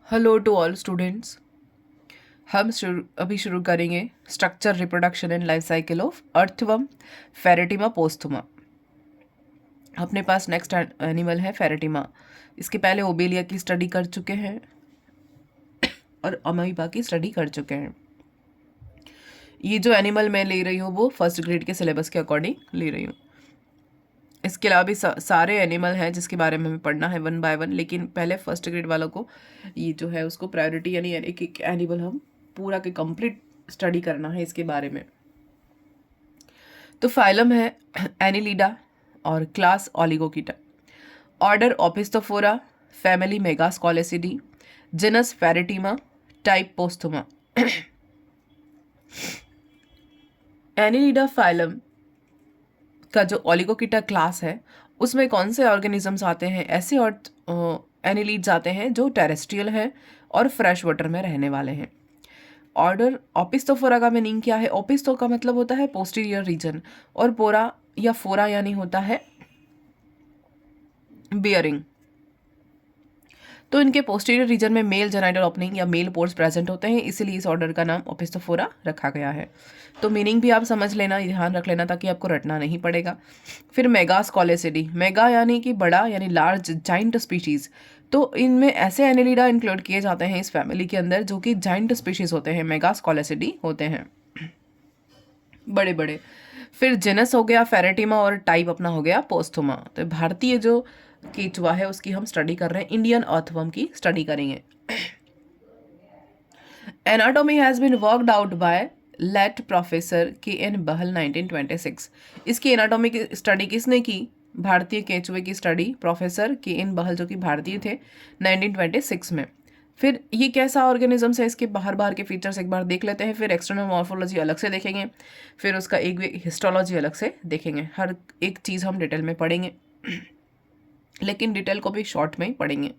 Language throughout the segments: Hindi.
Hello to all students. हम अभी शुरू करेंगे structure, reproduction and life cycle of earthworm Pheretima पोस्थुमा। अपने पास नेक्स्ट एनिमल है फेरेटिमा। इसके पहले ओबेलिया की स्टडी कर चुके हैं और अमीबा की स्टडी कर चुके हैं। ये जो एनिमल मैं ले रही हूँ वो फर्स्ट ग्रेड के सिलेबस के अकॉर्डिंग ले रही हूँ। इसके अलावा भी सारे एनिमल हैं जिसके बारे में हमें पढ़ना है वन बाय वन, लेकिन पहले फर्स्ट ग्रेड वालों को ये जो है उसको प्रायोरिटी, यानी एक एक एनिमल हम पूरा के कंप्लीट स्टडी करना है इसके बारे में। तो फाइलम है एनिलीडा और class Oligochaeta, order Opisthopora, family Megascolecidae, genus Pheretima, type posthuma. Annelida phylum का जो ओलिगोकीटा क्लास है उसमें कौन से ऑर्गेनिजम्स आते हैं? ऐसे और एनिलीड्स आते हैं जो टेरेस्ट्रियल हैं और फ्रेश वाटर में रहने वाले हैं। ऑर्डर ओपिस्थोफोरा का मीनिंग क्या है? ओपिस्थो का मतलब होता है पोस्टीरियर रीजन और पोरा या फोरा यानी होता है बियरिंग। तो इनके पोस्टीरियर रीजन में मेल जेनाइटल ओपनिंग या मेल पोर्स प्रेजेंट होते हैं, इसीलिए इस ऑर्डर का नाम ओपिस्थोफोरा रखा गया है। तो मीनिंग भी आप समझ लेना, ध्यान रख लेना ताकि आपको रटना नहीं पड़ेगा। फिर मेगास्कोलेसिडी, मेगा यानी कि बड़ा, यानी लार्ज, जाइंट स्पीशीज। तो इनमें ऐसे एनिलीडा इंक्लूड किए जाते हैं इस फैमिली के अंदर जो कि जाइंट स्पीशीज होते हैं, मेगास्कोलेसिडी होते हैं, बड़े बड़े। फिर जेनस हो गया फेरेटिमा और टाइप अपना हो गया पोस्थुमा। तो भारतीय जो केचुआ है उसकी हम स्टडी कर रहे हैं, इंडियन अर्थवर्म की स्टडी करेंगे। Anatomy has been worked out by late professor K N. Bahl 1926। इसकी एनाटॉमी की स्टडी किसने की? भारतीय केचुए की स्टडी प्रोफेसर के.एन. बहल, जो कि भारतीय थे, 1926 में। फिर ये कैसा ऑर्गेनिजम्स है, इसके बाहर बाहर के फीचर्स एक बार देख लेते हैं, फिर एक्सटर्नल मॉर्फोलॉजी अलग से देखेंगे, फिर उसका एक हिस्टोलॉजी अलग से देखेंगे। हर एक चीज़ हम डिटेल में पढ़ेंगे, लेकिन डिटेल को भी शॉर्ट में ही पढ़ेंगे।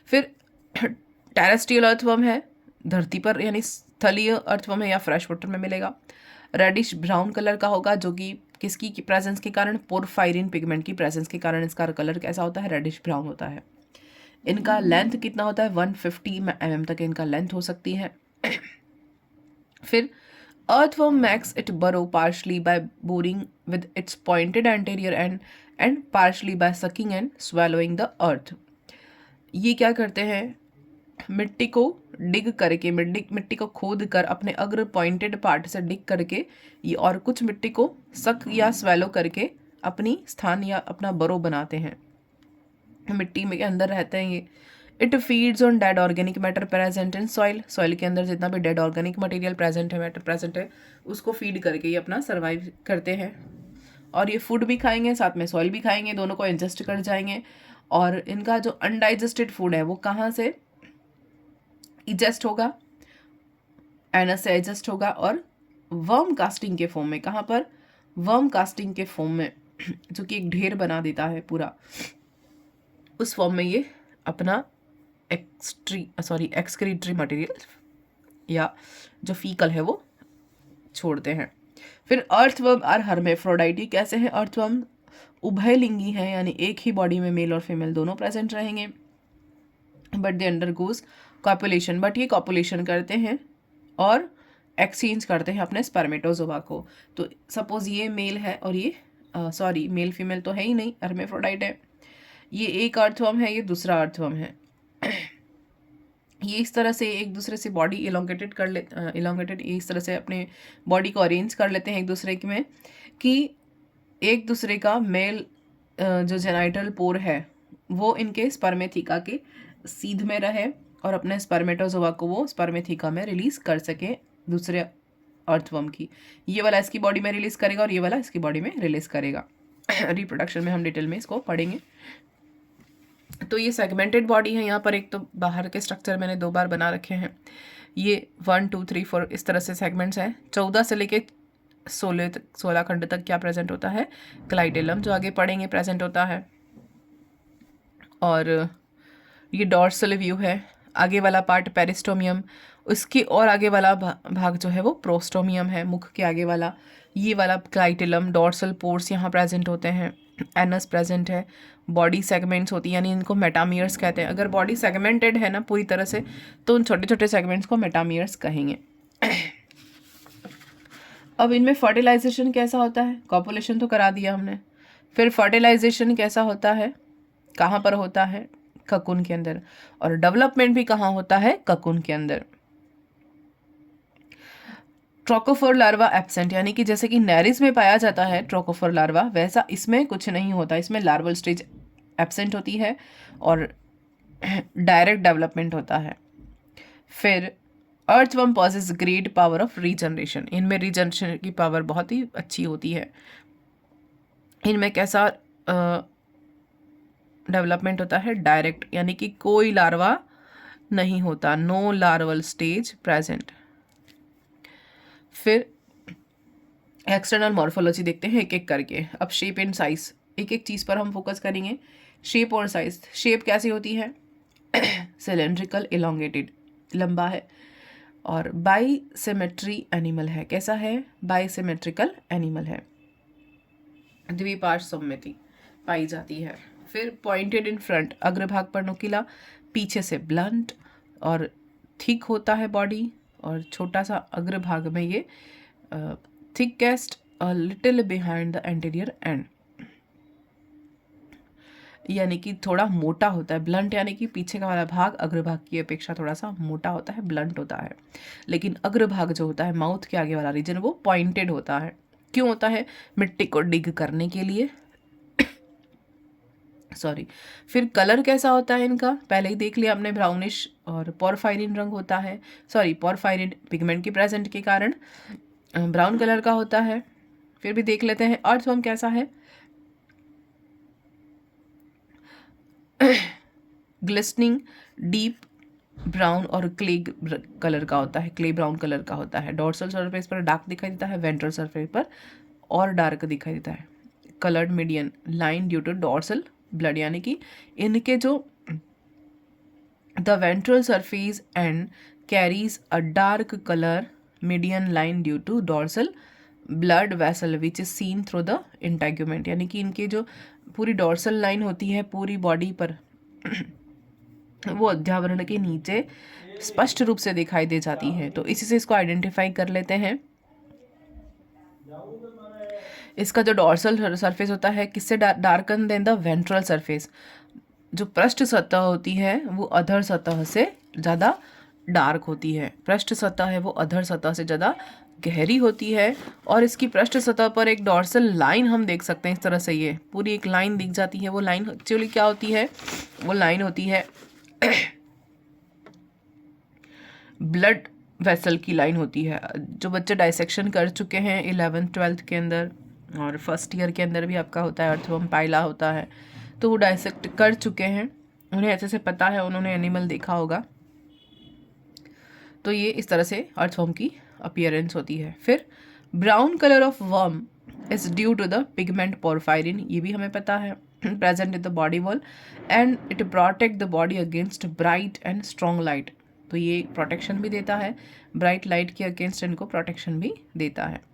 फिर टेरेस्ट्रियल अर्थवर्म है, धरती पर यानी स्थलीय अर्थवर्म है या फ्रेश वाटर में मिलेगा। रेडिश ब्राउन कलर का होगा, जो कि किसकी प्रेजेंस के कारण? पोरफायरिन पिगमेंट की प्रेजेंस के कारण इसका कलर कैसा होता है? रेडिश ब्राउन होता है। इनका लेंथ कितना होता है? 150 mm तक इनका लेंथ हो सकती है। फिर earthworm makes it burrow partially by boring with its pointed anterior end and partially by sucking and swallowing the earth। ये क्या करते हैं? मिट्टी को डिग करके, मिट्टी को खोद कर अपने अग्र पॉइंटेड पार्ट से डिग करके ये, और कुछ मिट्टी को सक या स्वेलो करके अपनी स्थान या अपना बरो बनाते हैं, मिट्टी में के अंदर रहते हैं ये। It feeds on dead organic matter present in soil, soil के अंदर जितना भी डेड ऑर्गेनिक मटेरियल प्रेजेंट है, मैटर प्रेजेंट है, उसको फीड करके ये अपना सर्वाइव करते हैं। और ये फूड भी खाएंगे, साथ में सॉइल भी खाएंगे, दोनों को एडजस्ट कर जाएंगे। और इनका जो अनडाइजेस्टेड फूड है वो कहाँ से इजेस्ट होगा? एनस से एडजस्ट होगा, और वर्म कास्टिंग के फॉर्म में। कहाँ पर? वर्म कास्टिंग के फॉर्म में, जो कि एक ढेर बना देता है पूरा, उस फॉर्म में ये अपना एक्सक्रीटरी मटेरियल या जो फीकल है वो छोड़ते हैं। फिर अर्थवर्म आर हर्मेफ्रोडाइटी। कैसे हैं अर्थवर्म? उभयलिंगी हैं, यानी एक ही बॉडी में मेल और फीमेल दोनों प्रेजेंट रहेंगे। But they undergoes copulation, but ये कॉपुलेशन करते हैं और एक्सचेंज करते हैं अपने स्पर्मेटोजोआ को। तो सपोज ये मेल है और ये मेल फीमेल तो है ही नहीं, हर्मेफ्रोडाइट है। ये एक अर्थवर्म है, ये दूसरा अर्थवर्म है। ये इस तरह से एक दूसरे से बॉडी इलोंगेटेड इस तरह से अपने बॉडी को अरेंज कर लेते हैं एक दूसरे में, कि एक दूसरे का मेल जो जेनाइटल पोर है वो इनके स्पर्मेथिका के सीध में रहे और अपने स्पर्मेटोजोआ को वो स्पर्मेथिका में रिलीज कर सके दूसरे अर्थवर्म की। ये वाला इसकी बॉडी में रिलीज करेगा और ये वाला इसकी बॉडी में रिलीज करेगा। रिप्रोडक्शन में हम डिटेल में इसको पढ़ेंगे। तो ये सेगमेंटेड बॉडी है। यहाँ पर एक तो बाहर के स्ट्रक्चर मैंने 2 बार बना रखे हैं। ये 1 2 3 4 इस तरह से सेगमेंट्स हैं। 14 से लेके 16 खंड तक क्या प्रेजेंट होता है? क्लाइटेलम, जो आगे पढ़ेंगे, प्रेजेंट होता है। और ये डॉर्सल व्यू है। आगे वाला पार्ट पेरिस्टोमियम, उसकी और आगे वाला भाग जो है वो प्रोस्टोमियम है, मुख के आगे वाला। ये वाला क्लाइटिलम, डोर्सल पोर्स यहाँ प्रेजेंट होते हैं, एनस प्रेजेंट है, बॉडी सेगमेंट्स होती है, यानी इनको मेटामियर्स कहते हैं। अगर बॉडी सेगमेंटेड है ना पूरी तरह से, तो उन छोटे छोटे सेगमेंट्स को मेटामियर्स कहेंगे। अब इनमें फर्टिलाइजेशन कैसा होता है? कॉपुलेशन तो करा दिया हमने, फिर फर्टिलाइजेशन कैसा होता है, कहाँ पर होता है? ककून के अंदर। और डेवलपमेंट भी कहाँ होता है? ककून के अंदर। ट्रोकोफोर लार्वा एब्सेंट, यानी कि जैसे कि नेरिस में पाया जाता है ट्रोकोफोर लार्वा, वैसा इसमें कुछ नहीं होता। इसमें लार्वल स्टेज एब्सेंट होती है और डायरेक्ट डेवलपमेंट होता है। फिर earthworm possesses great power of regeneration, इनमें रीजनरेशन की पावर बहुत ही अच्छी होती है। इनमें कैसा डेवलपमेंट होता है? डायरेक्ट, यानी कि कोई लार्वा नहीं होता, नो लार्वल स्टेज प्रेजेंट। फिर एक्सटर्नल मॉर्फोलॉजी देखते हैं एक एक करके। अब शेप एंड साइज, एक एक चीज़ पर हम फोकस करेंगे। शेप और साइज। शेप कैसी होती है? सिलेंड्रिकल, इलोंगेटेड, लंबा है। और बाई सिमेट्री एनिमल है, कैसा है? बाई सिमेट्रिकल एनिमल है, द्विपार्श्व सममिति पाई जाती है। फिर पॉइंटेड इन फ्रंट, अग्रभाग पर नुकीला, पीछे से ब्लंट और थिक होता है बॉडी, और छोटा सा अग्रभाग में ये thickest little behind the anterior and, यानी कि थोड़ा मोटा होता है। ब्लंट यानी कि पीछे का वाला भाग अग्रभाग की अपेक्षा थोड़ा सा मोटा होता है, ब्लंट होता है। लेकिन अग्रभाग जो होता है, माउथ के आगे वाला रीजन, वो पॉइंटेड होता है। क्यों होता है? मिट्टी को डिग करने के लिए। सॉरी। फिर कलर कैसा होता है इनका? पहले ही देख लिया आपने, ब्राउनिश और पोरफायरिन रंग होता है। सॉरी, पोरफायरिन पिगमेंट की प्रेजेंट के कारण ब्राउन कलर का होता है। फिर भी देख लेते हैं अर्थवर्म कैसा है। ग्लिस्टनिंग, डीप ब्राउन और क्ले कलर का होता है, क्ले ब्राउन कलर का होता है। डोर्सल सरफेस पर डार्क दिखाई देता है, वेंट्रल सरफेस पर और डार्क दिखाई देता है। Coloured median line due to dorsal blood, यानी कि इनके जो the ventral surface and carries a dark colour median line due to dorsal blood vessel which is seen through the integument, यानी कि इनके जो पूरी डोर्सल लाइन होती है पूरी बॉडी पर वो अध्यावरण के नीचे स्पष्ट रूप से दिखाई दे जाती है। तो इसी से इसको आइडेंटिफाई कर लेते हैं। इसका जो डोर्सल सरफेस होता है किससे darken than the ventral surface, जो पृष्ठ सतह होती है वो अधर सतह से ज़्यादा डार्क होती है। पृष्ठ सतह है वो अधर सतह से ज़्यादा गहरी होती है। और इसकी पृष्ठ सतह पर एक डोर्सल लाइन हम देख सकते हैं, इस तरह से ये पूरी एक लाइन दिख जाती है। वो लाइन एक्चुअली क्या होती है? वो लाइन होती है ब्लड वेसल की लाइन होती है। जो बच्चे डाइसेक्शन कर चुके हैं 11th 12th के अंदर और फर्स्ट ईयर के अंदर भी आपका होता है, अर्थवर्म पाइला होता है, तो वो डाइसेक्ट कर चुके हैं, उन्हें अच्छे से पता है, उन्होंने एनिमल देखा होगा। तो ये इस तरह से अर्थवर्म की अपीयरेंस होती है। फिर brown colour of worm is due to the pigment porphyrin, ये भी हमें पता है, present in the body wall and it protect the body against bright and strong light. तो ये प्रोटेक्शन भी देता है, ब्राइट लाइट के अगेंस्ट इनको प्रोटेक्शन भी देता है।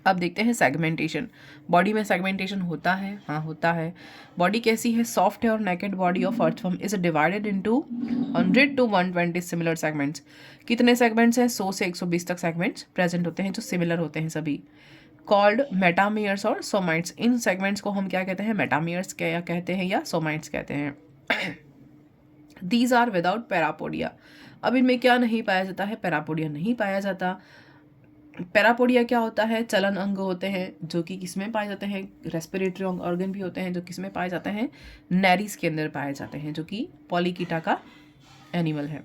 अब देखते हैं सेगमेंटेशन। बॉडी में सेगमेंटेशन होता है? हाँ होता है। बॉडी कैसी है? सॉफ्ट है और naked body of earthworm is divided into 100 to 120 similar segments. कितने सेगमेंट्स हैं? 100 से 120 तक सेगमेंट्स प्रेजेंट होते हैं जो सिमिलर होते हैं सभी, कॉल्ड मेटामियर्स और सोमाइट्स। इन सेगमेंट्स को हम क्या कहते हैं? मेटामियर्स क्या कहते हैं या सोमाइट्स कहते हैं। These are without parapodia. अब इनमें क्या नहीं पाया जाता है? पैरापोडिया नहीं पाया जाता। पैरापोडिया क्या होता है? चलन अंग होते हैं जो कि किसमें पाए जाते हैं? रेस्पिरेटरी ऑर्गन भी होते हैं जो किसमें पाए जाते हैं? नेरिस के अंदर पाए जाते हैं, जो कि पॉलीकीटा का एनिमल है।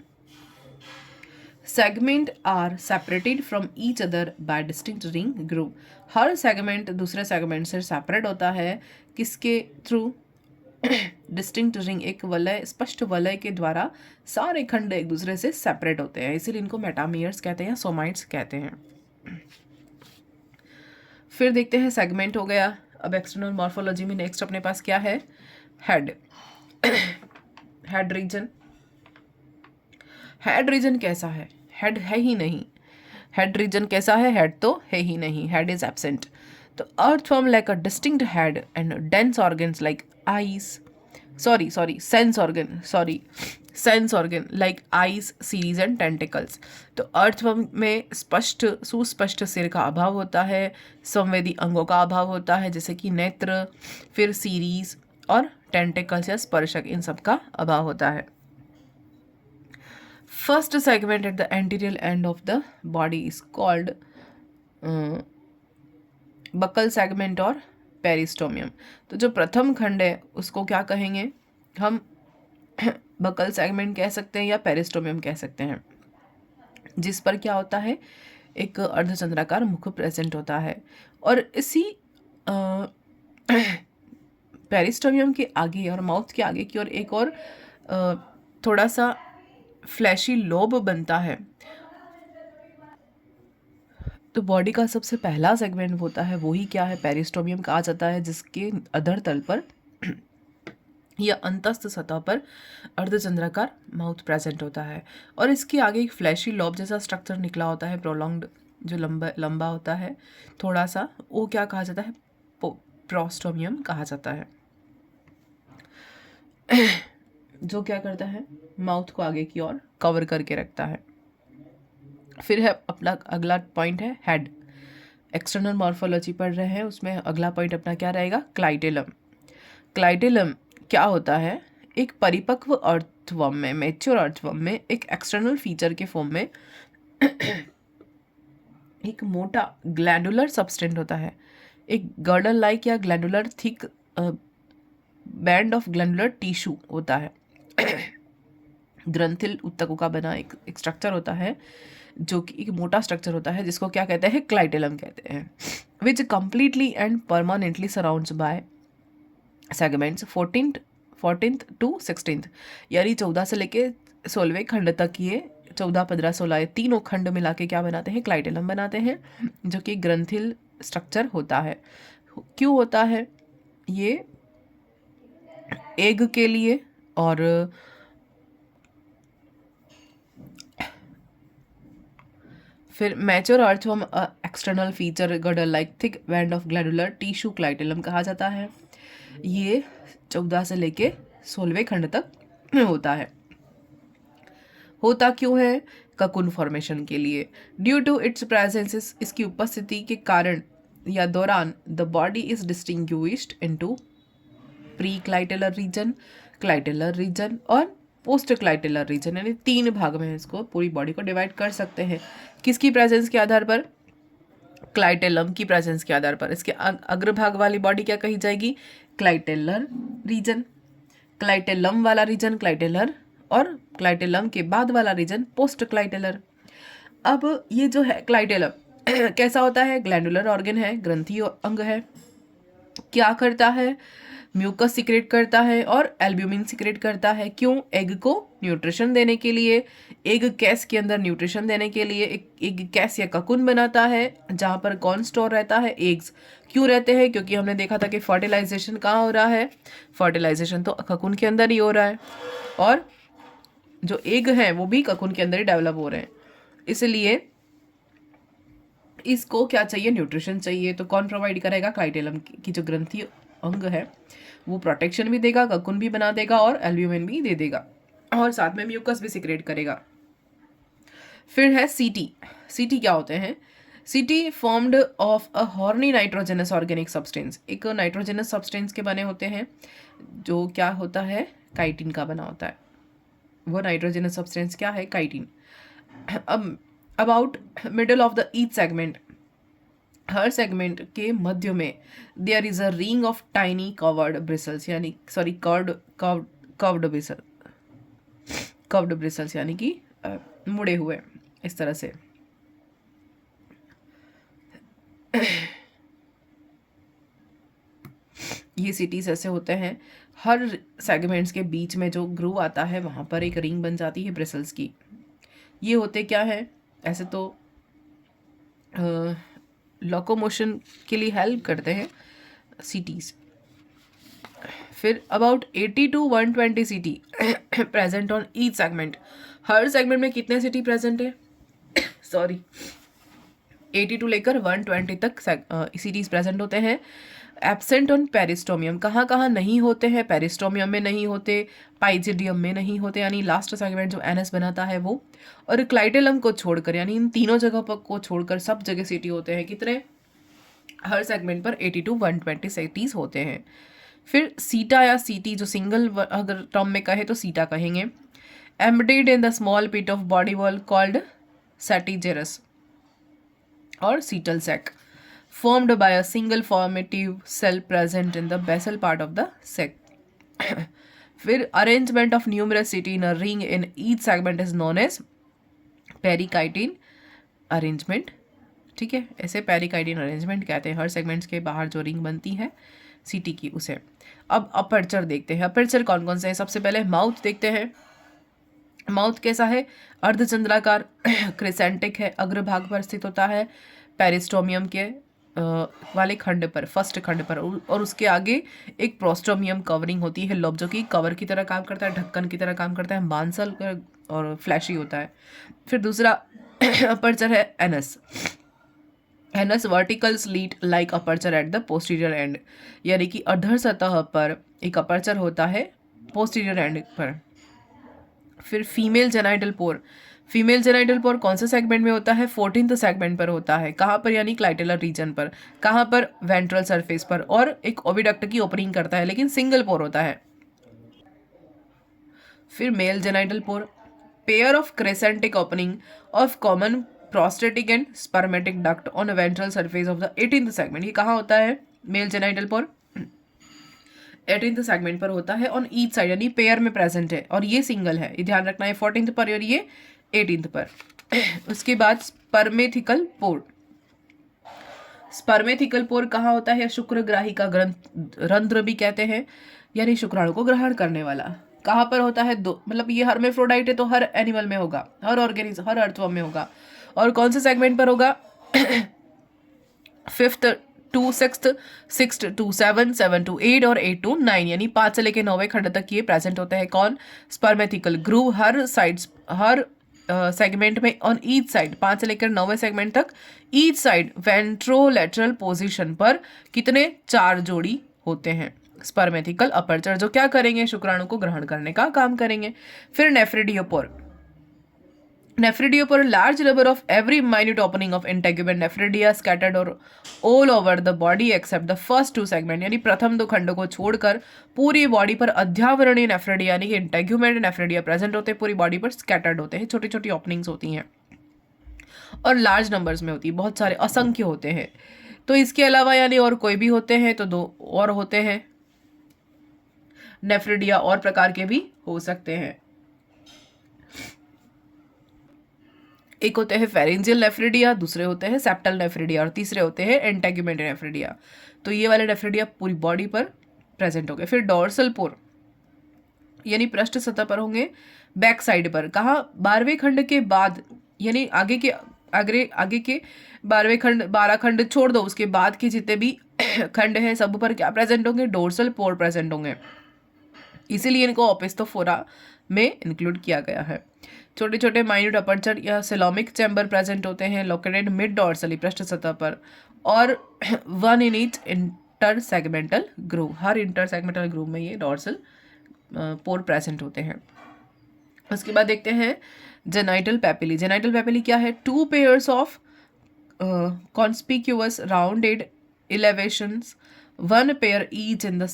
Segment are separated from each other by distinct ring groove. हर सेगमेंट दूसरे सेगमेंट से सेपरेट होता है, किसके थ्रू? डिस्टिंक्ट रिंग, एक वलय, स्पष्ट वलय के द्वारा सारे खंड एक दूसरे से सेपरेट होते हैं, इसीलिए इनको मेटामियर्स कहते हैं या सोमाइट्स कहते हैं। फिर देखते हैं सेगमेंट हो गया। अब एक्सटर्नल मॉर्फोलॉजी में नेक्स्ट अपने पास क्या है? Head. Head region. Head region कैसा है? हेड है ही नहीं, हेड रीजन कैसा है? हेड तो है ही नहीं, हेड इज एब्सेंट। तो earthworm like a distinct head and dense organs like eyes, sense organ like eyes, series and tentacles. तो अर्थवर्म में सुस्पष्ट सिर का अभाव होता है, संवेदी अंगों का अभाव होता है जैसे कि नेत्र, फिर सीरीज और टेंटिकल्स या स्पर्शक, इन सब का अभाव होता है। First segment at the anterior end of the body is called buccal segment और पेरिस्टोमियम। तो जो प्रथम खंड है उसको क्या कहेंगे हम? बकल सेगमेंट कह सकते हैं या पेरिस्टोमियम कह सकते हैं, जिस पर क्या होता है, एक अर्धचंद्राकार मुख प्रेजेंट होता है। और इसी पेरिस्टोमियम के आगे और माउथ के आगे की ओर एक और थोड़ा सा फ्लैशी लोब बनता है। तो बॉडी का सबसे पहला सेगमेंट होता है वही क्या है? पेरिस्टोमियम कहा जाता है, जिसके अधर तल पर या अंतस्थ सतह पर अर्धचंद्राकार माउथ प्रेजेंट होता है और इसके आगे एक फ्लैशी लॉब जैसा स्ट्रक्चर निकला होता है, प्रोलॉन्ग्ड, जो लंबा होता है थोड़ा सा, वो क्या कहा जाता है? प्रोस्टोमियम कहा जाता है। जो क्या करता है? माउथ को आगे की ओर कवर करके रखता है। फिर है अपना अगला पॉइंट है हेड। एक्सटर्नल मॉर्फोलॉजी पढ़ रहे हैं, उसमें अगला पॉइंट अपना क्या रहेगा? क्लाइटेलम। क्लाइटेलम क्या होता है? एक परिपक्व अर्थवर्म में, मैच्योर अर्थवर्म में एक एक्सटर्नल फीचर के फॉर्म में एक मोटा ग्लैंडुलर सबस्टेंट होता है, एक गर्डल लाइक या glandular thick band of glandular tissue होता है। ग्रंथिल ऊतकों का बना एक स्ट्रक्चर होता है, जो कि एक मोटा स्ट्रक्चर होता है, जिसको क्या कहते हैं? क्लाइटेलम कहते हैं। Which completely and permanently surrounds by segments 14th to 16th, यानी 14 से लेके 16वें खंड तक, ये 14, 15, 16 ये तीनों खंड मिला के क्या बनाते हैं? क्लाइटेलम बनाते हैं, जो कि ग्रंथिल स्ट्रक्चर होता है। क्यों होता है ये? एग के लिए और फिर mature earthworm external feature girdle like thick band of glandular tissue clitellum कहा जाता है। ये 14 से लेके 16वें खंड तक होता है। होता क्यों है? ककुन फॉर्मेशन के लिए। ड्यू टू इट्स प्रेजेंस, इसकी उपस्थिति के कारण या दौरान, the body is distinguished into pre clitellar region, clitellar region और पोस्ट क्लाइटेलर रीजन, यानी 3 भाग में इसको, पूरी बॉडी को डिवाइड कर सकते हैं। किसकी प्रेजेंस के आधार पर? क्लाइटेलम की प्रेजेंस के आधार पर। इसके अग्रभाग वाली बॉडी क्या कही जाएगी? Clitellar region. क्लाइटेलम वाला रीजन क्लाइटेलर और क्लाइटेलम के बाद वाला रीजन पोस्ट क्लाइटेलर। अब ये जो है क्लाइटेलम कैसा होता है? ग्लैंडुलर ऑर्गन है, ग्रंथि अंग है। क्या करता है? म्यूकस सिक्रेट करता है और एल्ब्यूमिन सिक्रेट करता है। क्यों? एग को न्यूट्रिशन देने के लिए, एग कैस के अंदर न्यूट्रिशन देने के लिए एक एग कैस या ककुन बनाता है, जहाँ पर कौन स्टोर रहता है? एग्स। क्यों रहते हैं? क्योंकि हमने देखा था कि फर्टिलाइजेशन कहाँ हो रहा है? फर्टिलाइजेशन तो ककुन के अंदर ही हो रहा है और जो एग हैं वो भी ककुन के अंदर ही डेवलप हो रहे हैं, इसलिए इसको क्या चाहिए? न्यूट्रिशन चाहिए। तो कौन प्रोवाइड करेगा? क्लाइटेलम की जो ग्रंथि अंग है वो प्रोटेक्शन भी देगा, ककुन भी बना देगा और एल्ब्यूमिन भी दे देगा और साथ में म्यूकस भी सिक्रेट करेगा। फिर है सीटी। सीटी क्या होते हैं? सीटी formed of a horny nitrogenous organic substance, एक नाइट्रोजनस सब्सटेंस के बने होते हैं, जो क्या होता है? काइटिन का बना होता है। वो नाइट्रोजनस सब्सटेंस क्या है? काइटिन। अब about middle of the each segment, हर सेगमेंट के मध्य में there is a ring of tiny covered bristles, यानी कर्व्ड ब्रिसल्स, यानी कि मुड़े हुए इस तरह से। ये सिटीज ऐसे होते हैं, हर सेगमेंट्स के बीच में जो ग्रूव आता है वहाँ पर एक रिंग बन जाती है ब्रिसल्स की। ये होते क्या है? ऐसे तो लोकोमोशन के लिए हेल्प करते हैं सिटीज। फिर about 80 to 120 city present on each segment. हर सेगमेंट में कितने सिटी प्रेजेंट है? सॉरी, 82 लेकर 120 तक ECTs प्रेजेंट होते हैं। एब्सेंट ऑन पेरिस्टोमियम, कहाँ कहाँ नहीं होते हैं? पेरिस्टोमियम में नहीं होते, पाइजिडियम में नहीं होते, यानी लास्ट सेगमेंट जो एनएस बनाता है वो, और क्लाइटेलम को छोड़कर, यानी इन तीनों जगह पर को छोड़कर सब जगह सीटी होते हैं। कितने? हर सेगमेंट पर 80 to 120 सीटीज होते हैं। फिर सीटा या सीटी, जो सिंगल अगर टर्म में कहे तो सीटा कहेंगे। Embedded in the small pit of body wall called setigerous और setal sac, formed by a single formative cell present in the basal part of the sac. फिर arrangement of numerous cysti in a ring in each segment is known as perichitin arrangement. ठीक है, ऐसे पेरिकाइडिन अरेंजमेंट कहते हैं। हर सेगमेंट्स के बाहर जो रिंग बनती है सीटी की, उसे। अब अपर्चर देखते हैं। अपर्चर कौन कौन से हैं? सबसे पहले माउथ देखते हैं। माउथ कैसा है? अर्धचंद्राकार, क्रिसेंटिक है, अग्रभाग पर स्थित होता है, पेरिस्टोमियम के वाले खंड पर, फर्स्ट खंड पर, और उसके आगे एक प्रोस्टोमियम कवरिंग होती है, लोब, जो कि कवर की तरह काम करता है, ढक्कन की तरह काम करता है, मांसल और फ्लैशी होता है। फिर दूसरा अपर्चर है anus. Anus vertical slit like aperture at the posterior and, यानी कि अधर सतह पर एक अपर्चर होता है पोस्टीरियर एंड पर। फिर फीमेल जेनाइटल पोर। फीमेल जेनाइटल पोर कौन से सेगमेंट में होता है? 14th सेगमेंट पर होता है। कहाँ पर? यानी क्लाइटेलर रीजन पर। कहाँ पर? वेंट्रल सरफेस पर, और एक ओविडक्ट की ओपनिंग करता है, लेकिन सिंगल पोर होता है। फिर male genital pore, pair of crescentic opening of common prostatic and spermatic duct on ventral surface of the 18th segment. ये कहाँ होता है? मेल जेनाइटल पोर 18th सेगमेंट पर होता है, ऑन ईच साइड, यानी पेयर में प्रेजेंट है, और ये सिंगल है, ये ध्यान रखना है। 14th पर और ये 18th पर। उसके बाद स्पर्मेथिकल पोर। स्पर्मेथिकल पोर कहाँ होता है? शुक्रग्राही का रंध्र भी कहते हैं, यानी शुक्राणु को ग्रहण करने वाला। कहाँ पर होता है? दो, मतलब ये हर्मेफ्रोडाइट है तो हर एनिमल में होगा, हर ऑर्गेनिज्म, हर अर्थवर्म में होगा। और कौन से सेगमेंट पर होगा? 5th to 6th, 6th to 7, 7 to 8 और 8 to 9, यानी 5 से लेकर 9वें खंड तक ये प्रेजेंट होता है। कौन? स्पर्मेथिकल ग्रूव, हर साइड्स, हर सेगमेंट में, ऑन ईच साइड, 5 से लेकर 9वें सेगमेंट तक, ईच साइड वेंट्रोलेटरल पोजीशन पर कितने? 4 जोड़ी होते हैं स्पर्मेथिकल अपर्चर, जो क्या करेंगे? शुक्राणु को ग्रहण करने का काम करेंगे। फिर nephridiopore. Nephridiopore, large number of every minute opening of integument nephridia scattered और all over the body except the first 2 segment, यानी प्रथम 2 खंडों को छोड़कर पूरी बॉडी पर अध्यावरणीय नेफ्रिडिया, यानी कि इंटेग्यूमेंट नेफ्रिडिया प्रेजेंट होते हैं, पूरी बॉडी पर स्कैटर्ड होते हैं, छोटी छोटी ओपनिंग्स होती हैं, और लार्ज नंबर्स में होती है, बहुत सारे, असंख्य होते हैं। तो इसके अलावा यानी और कोई भी होते हैं तो 2 और होते हैं नेफ्रिडिया, और प्रकार के भी हो सकते हैं। एक होते हैं फेरेंजियल नेफ्रिडिया, दूसरे होते हैं सेप्टल नेफ्रिडिया, और तीसरे होते हैं इंटेग्यूमेंट नेफ्रिडिया। तो ये वाले नेफ्रिडिया पूरी बॉडी पर प्रेजेंट हो गए। फिर डोर्सल पोर, यानी पृष्ठ सतह पर होंगे, बैक साइड पर। कहाँ? 12वें खंड के बाद, यानी आगे के 12वें खंड, 12 खंड छोड़ दो, उसके बाद के जितने भी खंड हैं सब पर क्या प्रेजेंट होंगे? डोर्सल पोर प्रेजेंट होंगे, इसीलिए इनको ओपिस्थोफोरा में इंक्लूड किया गया है। छोटे छोटे माइन्यूट अपर्चर या सेलोमिक चैम्बर प्रेजेंट होते हैं, लोकेटेड मिड डॉर्सली, पृष्ठ सतह पर, और 1 in each inter segmental groove, her inter segmental groove में ये डॉर्सल पोर प्रेजेंट होते हैं। उसके बाद देखते हैं जेनाइटल पेपिली। जेनाइटल पेपिली क्या है? 2 pairs of conspicuous rounded elevations, 1 pair each in the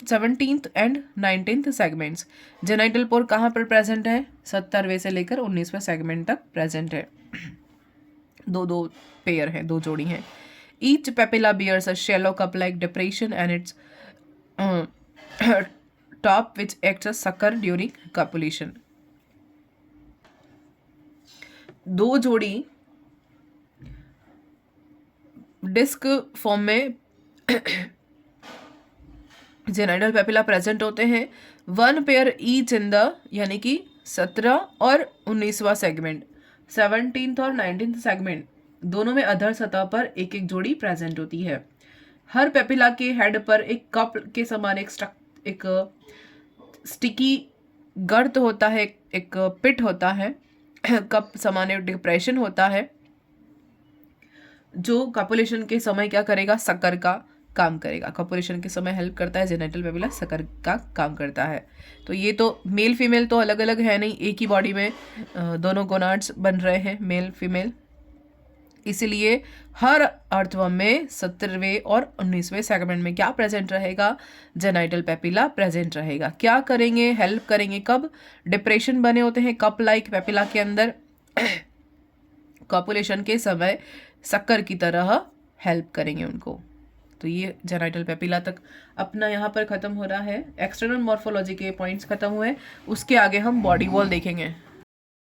17th and 19th segments. Genital pore कहाँ पर प्रेजेंट है? 17वें से लेकर 19वें सेगमेंट तक प्रेजेंट है। 2 पेयर हैं, 2 जोड़ी हैं। Each papilla bears a shallow cup like depression and its top which acts a sucker during copulation. 2 जोड़ी डिस्क फॉर्म में जेनाइटल पेपिला प्रेजेंट होते हैं, 1 पेयर ईच इन द, यानी कि 17 और 19वां सेगमेंट, 17th और 19th सेगमेंट दोनों में अधर सतह पर एक एक जोड़ी प्रेजेंट होती है। हर पेपिला के हेड पर एक कप के समान एक स्टिकी गर्त होता है, एक पिट होता है, कप समान डिप्रेशन होता है, जो कॉपुलेशन के समय क्या करेगा, शक्कर का काम करेगा। कॉपुलेशन के समय हेल्प करता है जेनिटल पेपिला, शक्कर का काम करता है। तो ये तो मेल फीमेल तो अलग अलग है नहीं, एक ही बॉडी में दोनों गोनाड्स बन रहे हैं, मेल फीमेल। इसलिए हर अर्थवर्म में 17वें और 19वें सेगमेंट में क्या प्रेजेंट रहेगा, जेनाइटल पेपिला प्रेजेंट रहेगा। क्या करेंगे, हेल्प करेंगे कब, डिप्रेशन बने होते हैं कप लाइक पेपिला के अंदर, कॉपुलेशन के समय शक्कर की तरह हेल्प करेंगे उनको। तो ये जेनाइटल पेपिला तक अपना यहाँ पर ख़त्म हो रहा है। एक्सटर्नल मॉर्फोलॉजी के पॉइंट्स ख़त्म हुए, उसके आगे हम बॉडी वॉल देखेंगे।